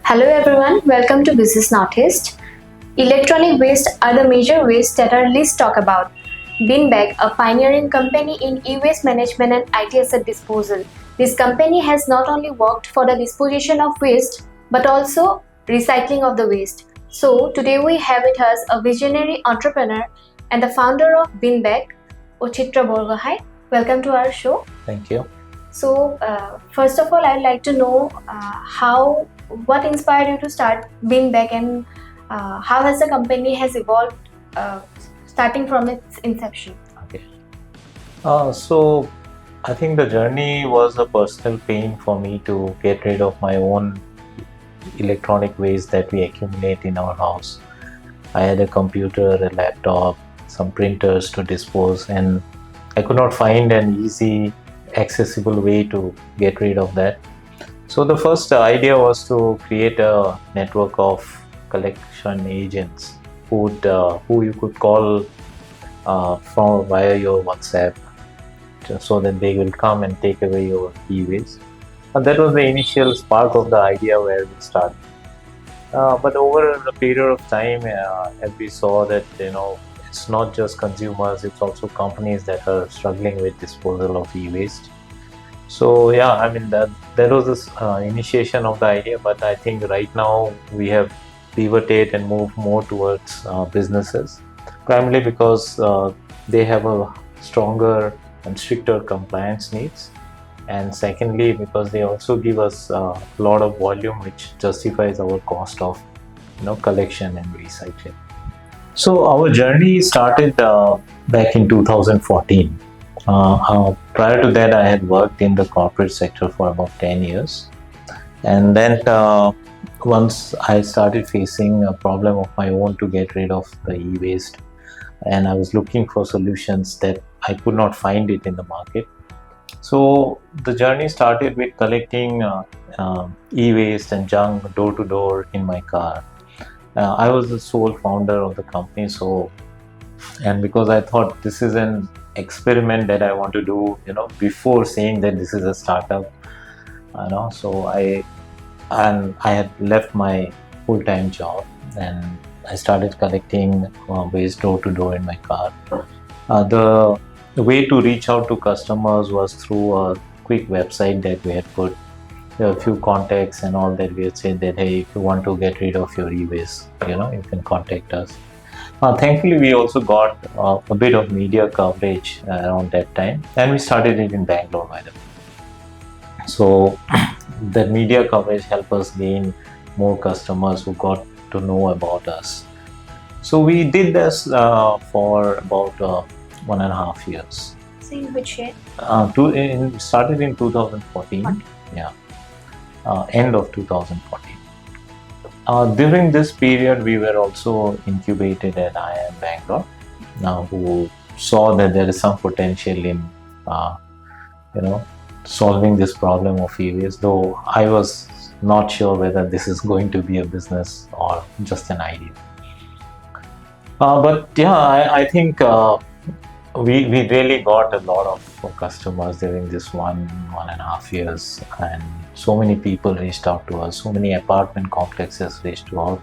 Hello everyone, welcome to Business Noticed. Electronic waste are the major waste that are least talked about. Binbag, a pioneering company in e-waste management and IT asset disposal. This company has not only worked for the disposition of waste but also recycling of the waste. So today we have with us a visionary entrepreneur and the founder of Binbag, Achitra Borgohain. Welcome to our show. Thank you. So first of all, I'd like to know what inspired you to start Binbag and how has the company has evolved starting from its inception? Okay. So I think the journey was a personal pain for me to get rid of my own electronic waste that we accumulate in our house. I had a computer, a laptop, some printers to dispose, and I could not find an easy, accessible way to get rid of that. So the first idea was to create a network of collection agents who you could call from via your WhatsApp, so that they will come and take away your e-waste. And that was the initial spark of the idea where we started. But over a period of time, as we saw that it's not just consumers; it's also companies that are struggling with disposal of e-waste. So yeah, I mean that was this initiation of the idea. But I think right now we have pivoted and moved more towards businesses, primarily because they have a stronger and stricter compliance needs, and secondly because they also give us a lot of volume, which justifies our cost of collection and recycling. So our journey started back in 2014. Prior to that, I had worked in the corporate sector for about 10 years. And then once I started facing a problem of my own to get rid of the e-waste, and I was looking for solutions that I could not find it in the market. So the journey started with collecting e-waste and junk door to door in my car. I was the sole founder of the company, and because I thought this is an experiment that I want to do, before saying that this is a startup, so I had left my full-time job and I started collecting waste door to door in my car. The way to reach out to customers was through a quick website that we had put. There were a few contacts and all that. We had said that, hey, if you want to get rid of your e-waste, you can contact us. Thankfully, we also got a bit of media coverage around that time, and we started it in Bangalore, by the way. So that media coverage helped us gain more customers who got to know about us. So we did this for about 1.5 years. So in which year? Started in 2014. Okay. Yeah. End of 2014. During this period, we were also incubated at IIM Bangalore, who saw that there is some potential in, solving this problem of e-waste. Though I was not sure whether this is going to be a business or just an idea. But yeah, I think we really got a lot of customers during this 1.5 years, and so many people reached out to us, so many apartment complexes reached out,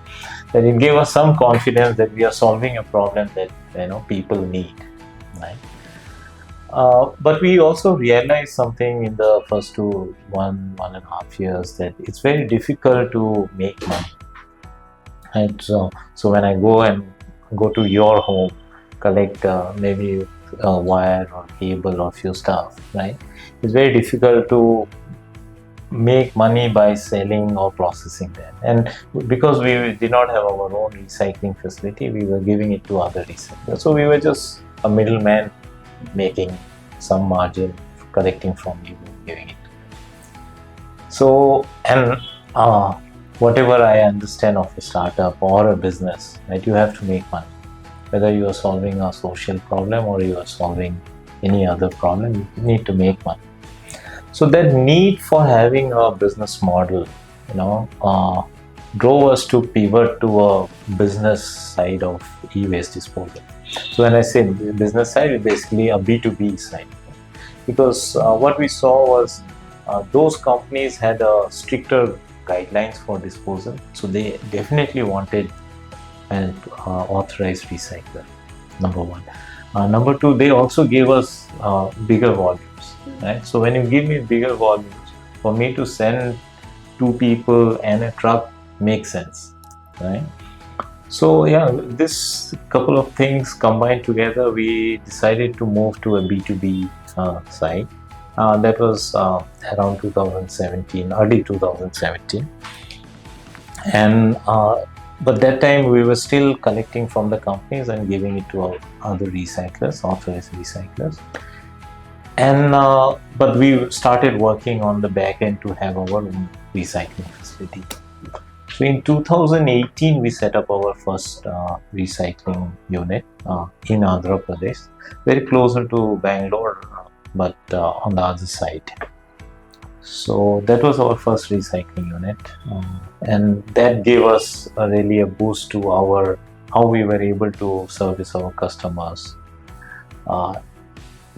that it gave us some confidence that we are solving a problem that people need, right? But we also realized something in the first 1.5 years, that it's very difficult to make money, right? So when I go to your home, collect maybe a wire or cable or few stuff, right? It's very difficult to make money by selling or processing them. And because we did not have our own recycling facility, we were giving it to other recyclers. So we were just a middleman making some margin, collecting from you, giving it. So, and whatever I understand of a startup or a business, right, you have to make money. Whether you are solving a social problem or you are solving any other problem, you need to make money. So that need for having a business model, drove us to pivot to a business side of e-waste disposal. So when I say business side, it's basically a B2B side, because what we saw was those companies had a stricter guidelines for disposal. So they definitely wanted an authorized recycler, number one. Number two, they also gave us bigger volumes, right? So when you give me bigger volumes, for me to send 2 people and a truck makes sense, right? So yeah, this couple of things combined together, we decided to move to a B2B side. That was around 2017, early 2017. And but that time we were still collecting from the companies and giving it to our other recyclers, authorized recyclers. And but we started working on the back end to have our own recycling facility. So in 2018, we set up our first recycling unit in Andhra Pradesh, very closer to Bangalore, but on the other side. So that was our first recycling unit, and that gave us really a boost to our how we were able to service our customers.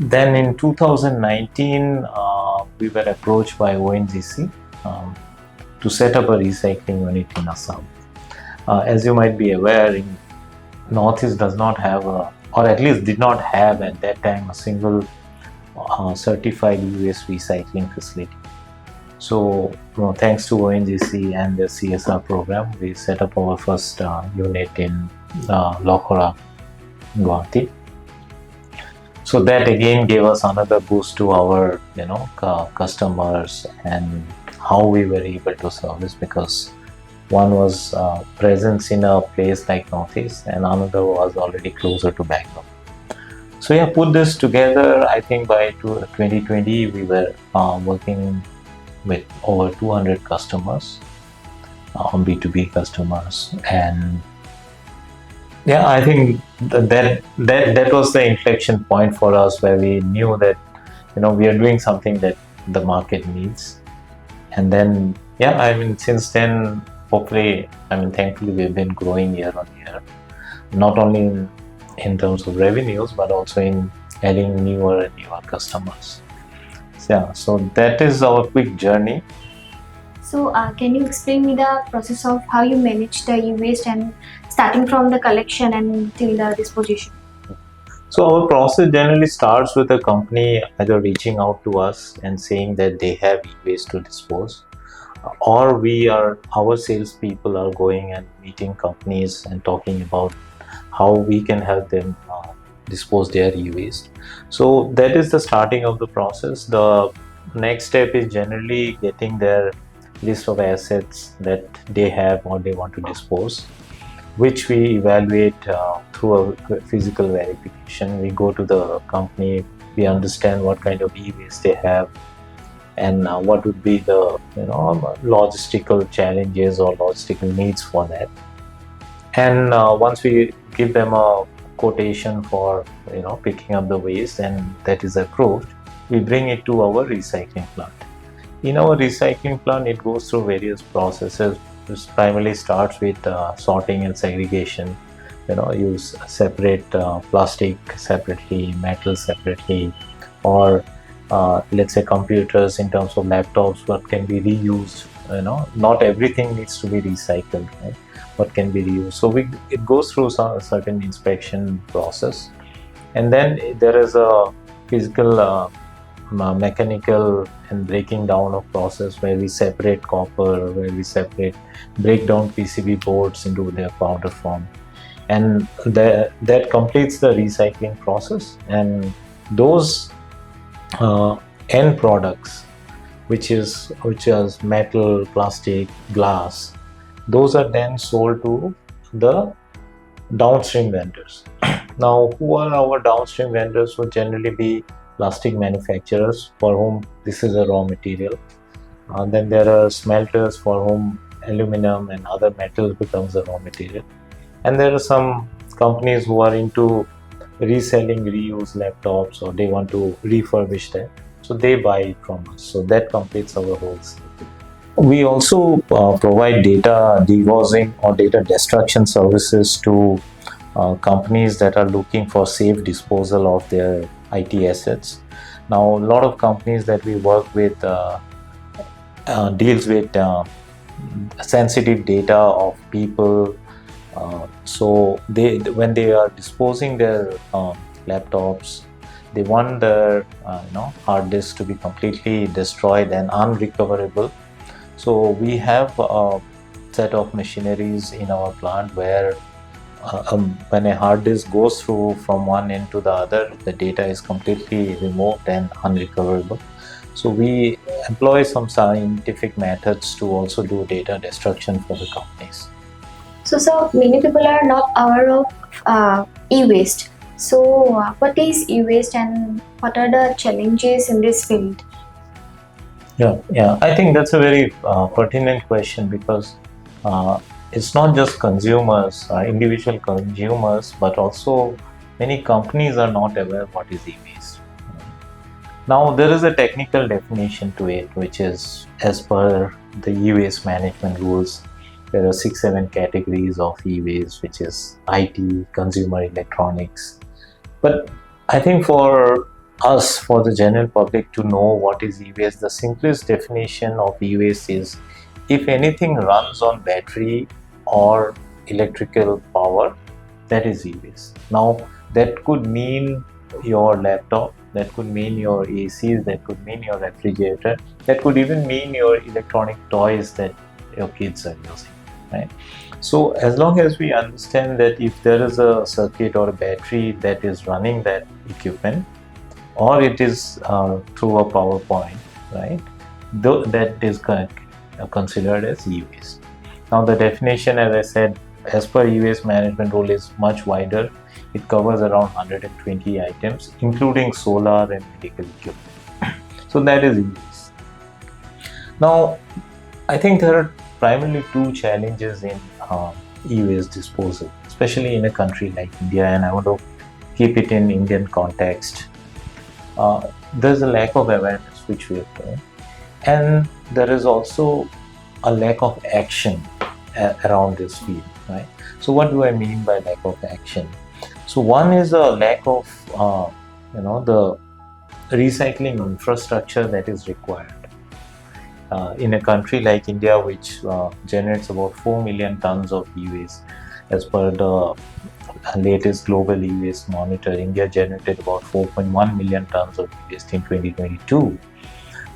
Then in 2019, we were approached by ONGC to set up a recycling unit in Assam. As you might be aware, in Northeast does not have or at least did not have at that time, a single certified e-waste recycling facility. So, thanks to ONGC and the CSR program, we set up our first unit in Lokora, Guwahati. So that again gave us another boost to our, customers and how we were able to service, because one was presence in a place like Northeast and another was already closer to Bangalore. So yeah, put this together, I think by 2020 we were working with over 200 customers, B2B customers, and yeah, I think that was the inflection point for us, where we knew that we are doing something that the market needs. And then since then, hopefully, thankfully, we've been growing year on year, not only in terms of revenues but also in adding newer and newer customers. So that is our quick journey. So can you explain me the process of how you manage the e-waste, and starting from the collection and till the disposition? So our process generally starts with a company either reaching out to us and saying that they have e-waste to dispose, or our salespeople are going and meeting companies and talking about how we can help them dispose their e-waste. So that is the starting of the process. The next step is generally getting their list of assets that they have or they want to dispose, which we evaluate through a physical verification. We go to the company, we understand what kind of e-waste they have and what would be the logistical challenges or logistical needs for that. And once we give them a quotation for picking up the waste and that is approved, we bring it to our recycling plant. In our recycling plant, it goes through various processes. This primarily starts with sorting and segregation. You separate plastic separately, metal separately, or let's say computers in terms of laptops, what can be reused. Not everything needs to be recycled, right? What can be reused. So it goes through a certain inspection process, and then there is a physical, mechanical and breaking down of process where we separate copper, where we break down PCB boards into their powder form, and that completes the recycling process. And those end products, which is metal, plastic, glass, those are then sold to the downstream vendors. Now, who are our downstream vendors? Would generally be plastic manufacturers for whom this is a raw material. Then there are smelters for whom aluminum and other metals becomes a raw material. And there are some companies who are into reselling reused laptops, or they want to refurbish them, so they buy it from us. So that completes our whole cycle. We also provide data dewashing or data destruction services to companies that are looking for safe disposal of their IT assets. Now, a lot of companies that we work with deals with sensitive data of people. So when they are disposing their laptops, they want their hard disk to be completely destroyed and unrecoverable. So we have a set of machineries in our plant where when a hard disk goes through from one end to the other, the data is completely removed and unrecoverable. So we employ some scientific methods to also do data destruction for the companies. So many people are not aware of e-waste. So, what is e-waste and what are the challenges in this field? Yeah. I think that's a very pertinent question because it's not just consumers, individual consumers, but also many companies are not aware what is e-waste. Now, there is a technical definition to it, which is as per the e-waste management rules. There are 6-7 categories of e-waste, which is IT, consumer electronics. But I think for us, for the general public to know what is e-waste, the simplest definition of e-waste is if anything runs on battery or electrical power, that is e-waste. Now, that could mean your laptop, that could mean your ACs, that could mean your refrigerator, that could even mean your electronic toys that your kids are using, right? So as long as we understand that if there is a circuit or a battery that is running that equipment, or it is through a power point, right, that is considered as e-waste. Now the definition, as I said, as per e-waste management rule, is much wider. It covers around 120 items, including solar and medical equipment. So that is e-waste. Now, I think there are primarily two challenges in e-waste disposal, especially in a country like India, and I want to keep it in Indian context. There's a lack of awareness which we are doing, and there is also a lack of action around this field, right? So what do I mean by lack of action? So one is a lack of the recycling infrastructure that is required. In a country like India, which generates about 4 million tons of e-waste, as per the latest global e-waste monitor, India generated about 4.1 million tons of e-waste in 2022.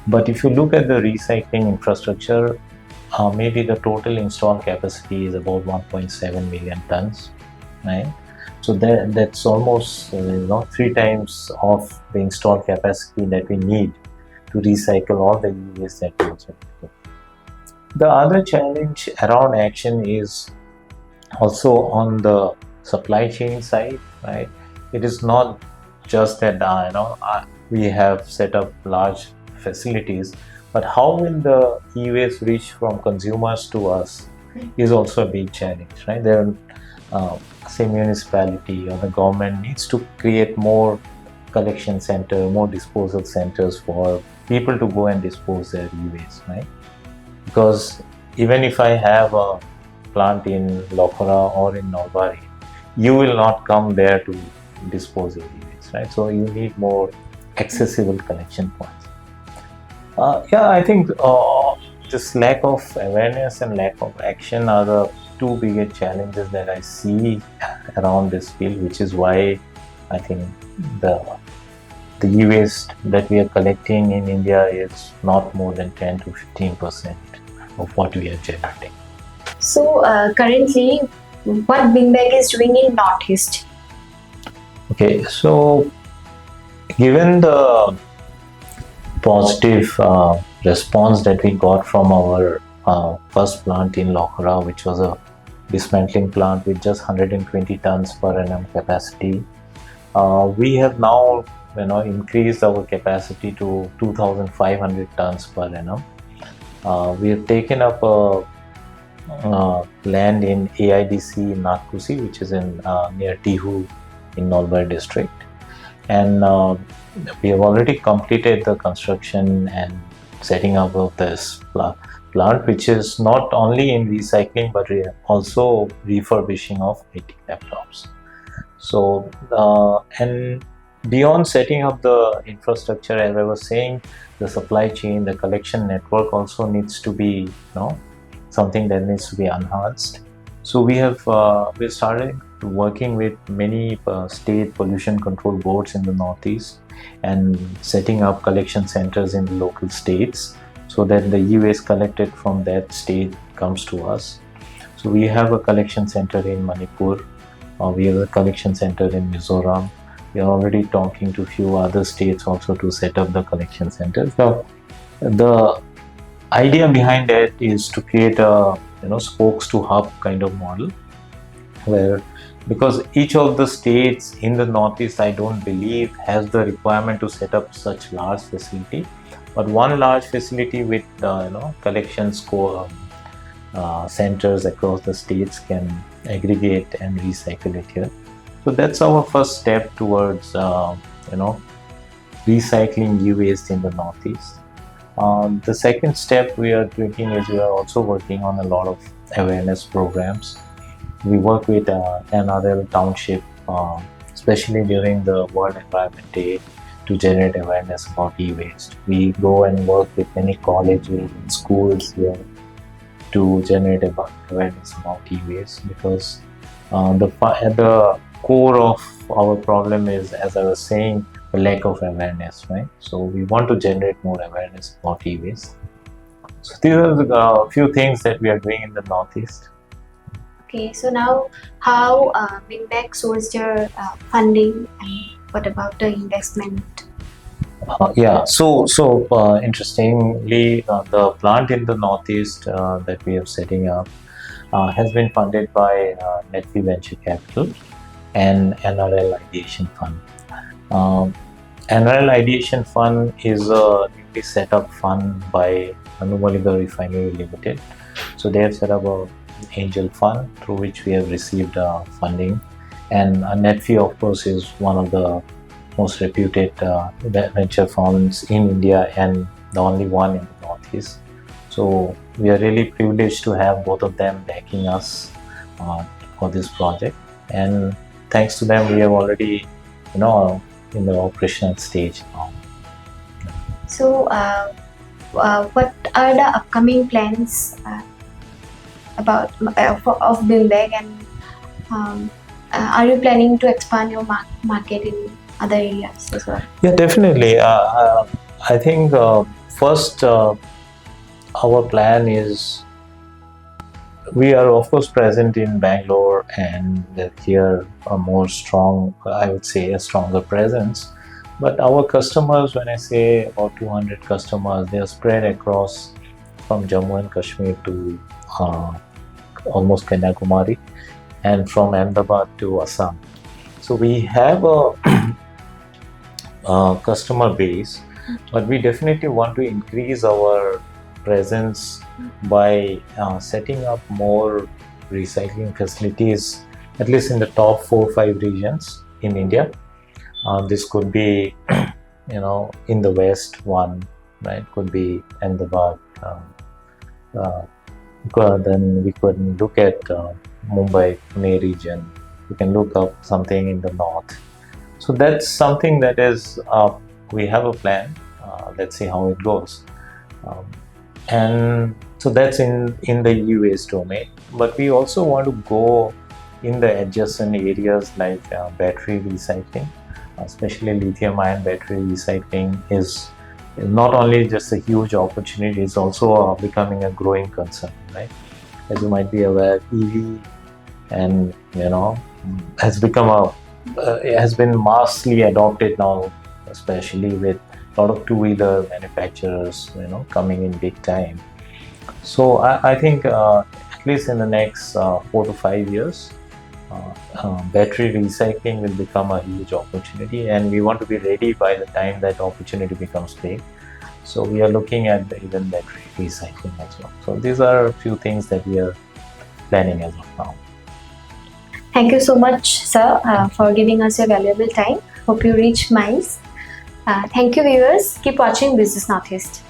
But if you look at the recycling infrastructure, maybe the total installed capacity is about 1.7 million tons, right? So that's almost 3 times of the installed capacity that we need to recycle all the e-waste that we also do. The other challenge around action is also on the supply chain side, right? It is not just that we have set up large facilities, but how will the e-waste reach from consumers to us is also a big challenge, right? There say municipality or the government needs to create more collection center, more disposal centers for people to go and dispose their e-waste, right? Because even if I have a plant in Lokhara or in Nalbari, you will not come there to dispose your e-waste, right? So you need more accessible collection points. I think this lack of awareness and lack of action are the two biggest challenges that I see around this field, which is why I think the e-waste that we are collecting in India is not more than 10 to 15% of what we are generating. So currently, what Binbag is doing in Northeast? Okay, so given the positive response that we got from our first plant in Lokhara, which was a dismantling plant with just 120 tons per annum capacity, we have now increased our capacity to 2,500 tons per annum. We have taken up land in AIDC in Nagpusi, which is in near Tihu in Nalbari district, and we have already completed the construction and setting up of this plant, which is not only in recycling but also refurbishing of IT laptops. So and beyond setting up the infrastructure, as I was saying, the supply chain, the collection network also needs to be something that needs to be enhanced. So we started working with many state pollution control boards in the Northeast and setting up collection centers in the local states so that the e-waste collected from that state comes to us. So we have a collection center in Manipur, we have a collection center in Mizoram. We are already talking to a few other states also to set up the collection centers. So the idea behind that is to create a spokes to hub kind of model, where because each of the states in the Northeast, I don't believe, has the requirement to set up such large facility, but one large facility with collections centers across the states can aggregate and recycle it here. So that's our first step towards recycling e-waste in the Northeast. The second step we are taking is we are also working on a lot of awareness programs. We work with NRL Township, especially during the World Environment Day, to generate awareness about e-waste. We go and work with many colleges and schools here to generate awareness about e-waste, because at the core of our problem is, as I was saying, the lack of awareness, right? So we want to generate more awareness about e-waste. So these are a few things that we are doing in the Northeast. Okay, so now how Binbag sourced your funding, and what about the investment? Interestingly, the plant in the Northeast that we are setting up has been funded by Netflix Venture Capital and NRL Ideation Fund. NRL Ideation Fund is a newly set up fund by Numaligarh Refinery Limited. So they have set up an angel fund through which we have received funding, and Netflix, of course, is one of the most reputed venture funds in India and the only one in the Northeast. So we are really privileged to have both of them backing us for this project, and thanks to them we have already in the operational stage now. So what are the upcoming plans of Binbag, and are you planning to expand your market in other areas as well? Yeah, definitely. I think first our plan is, we are of course present in Bangalore, and here a more strong, I would say a stronger presence. But our customers, when I say about 200 customers, they are spread across from Jammu and Kashmir to almost Kanyakumari, and from Ahmedabad to Assam. So we have a customer base, but we definitely want to increase our presence by setting up more recycling facilities, at least in the top 4 or 5 regions in India. This could be in the west one, right? Could be Ahmedabad. Then we could look at Mumbai, Pune region. We can look up something in the north. So that's something that is, we have a plan. Let's see how it goes. And so that's in the e-waste domain. But we also want to go in the adjacent areas like battery recycling, especially lithium-ion battery recycling is not only just a huge opportunity, it's also becoming a growing concern, right? As you might be aware, EV and has become it has been massively adopted now, especially with a lot of two-wheeler manufacturers coming in big time. So I think at least in the next 4 to 5 years, battery recycling will become a huge opportunity, and we want to be ready by the time that opportunity becomes big. So we are looking at even battery recycling as well. So these are a few things that we are planning as of now. Thank you so much, sir, for giving us your valuable time. Hope you reach miles. Thank you, viewers. Keep watching Business Northeast.